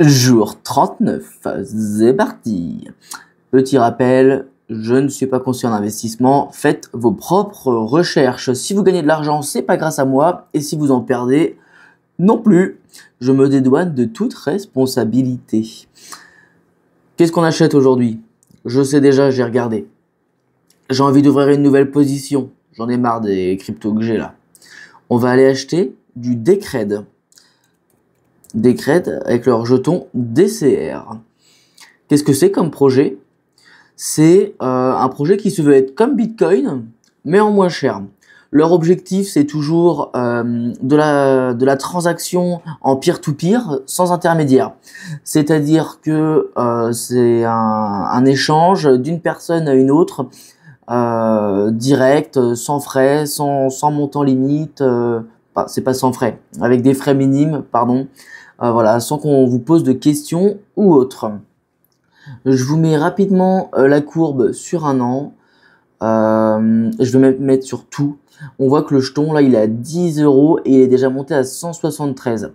Jour 39, c'est parti. Petit rappel, je ne suis pas conseiller en investissement, faites vos propres recherches. Si vous gagnez de l'argent, c'est pas grâce à moi, et si vous en perdez, non plus. Je me dédouane de toute responsabilité. Qu'est-ce qu'on achète aujourd'hui? Je sais déjà, j'ai regardé. J'ai envie d'ouvrir une nouvelle position. J'en ai marre des cryptos que j'ai là. On va aller acheter du Decred. Decred avec leur jeton DCR. Qu'est-ce que c'est comme projet? C'est un projet qui se veut être comme Bitcoin, mais en moins cher. Leur objectif, c'est toujours de la transaction en peer-to-peer sans intermédiaire. C'est-à-dire que c'est un échange d'une personne à une autre, direct, sans frais, sans montant limite. C'est pas sans frais, avec des frais minimes, pardon. Voilà, sans qu'on vous pose de questions ou autre. Je vous mets rapidement la courbe sur un an. Je vais même mettre sur tout. On voit que le jeton, là, il est à 10 € et il est déjà monté à 173.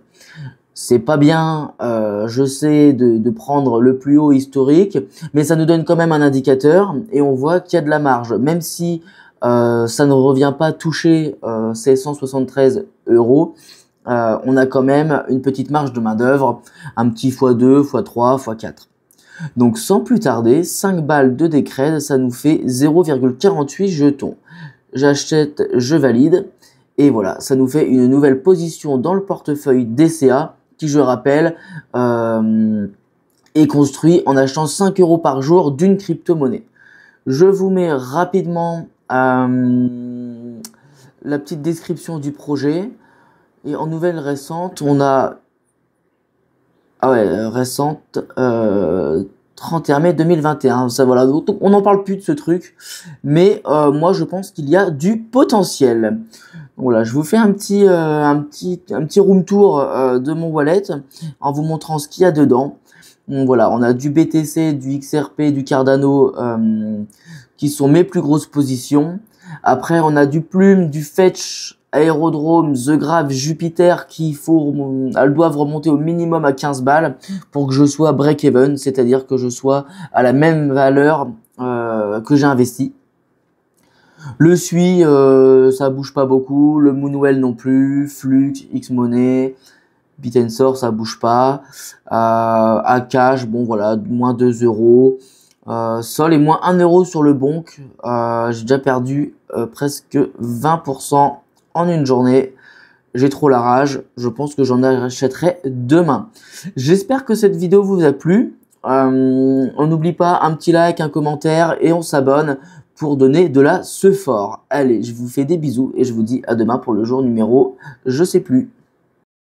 C'est pas bien, je sais, de prendre le plus haut historique, mais ça nous donne quand même un indicateur et on voit qu'il y a de la marge. Même si ça ne revient pas toucher ces 173 €, on a quand même une petite marge de main d'œuvre, un petit x2, x3, x4. Donc sans plus tarder, 5 balles de Decred, ça nous fait 0,48 jetons. J'achète, je valide, et voilà, ça nous fait une nouvelle position dans le portefeuille DCA, qui je rappelle, est construit en achetant 5 € par jour d'une crypto-monnaie. Je vous mets rapidement la petite description du projet. Et en nouvelle récente, on a... Ah ouais, récente, 31 mai 2021. Ça, voilà, donc, on n'en parle plus de ce truc. Mais moi, je pense qu'il y a du potentiel. Voilà, je vous fais un petit room tour de mon wallet en vous montrant ce qu'il y a dedans. Donc, voilà, on a du BTC, du XRP, du Cardano qui sont mes plus grosses positions. Après, on a du Plume, du Fetch, Aérodrome, The Grave, Jupiter elles doivent remonter au minimum à 15 balles pour que je sois break-even, c'est-à-dire que je sois à la même valeur que j'ai investi. Le SUI, ça bouge pas beaucoup, le Moonwell non plus, Flux, Xmoney, Bitensor, ça bouge pas, Akash, bon voilà, moins 2 €. Sol et moins 1 € sur le Bonk. J'ai déjà perdu presque 20% en une journée. J'ai trop la rage. Je pense que j'en achèterai demain. J'espère que cette vidéo vous a plu. On n'oublie pas un petit like, un commentaire et on s'abonne pour donner de la sephore. Allez, je vous fais des bisous et je vous dis à demain pour le jour numéro, je sais plus.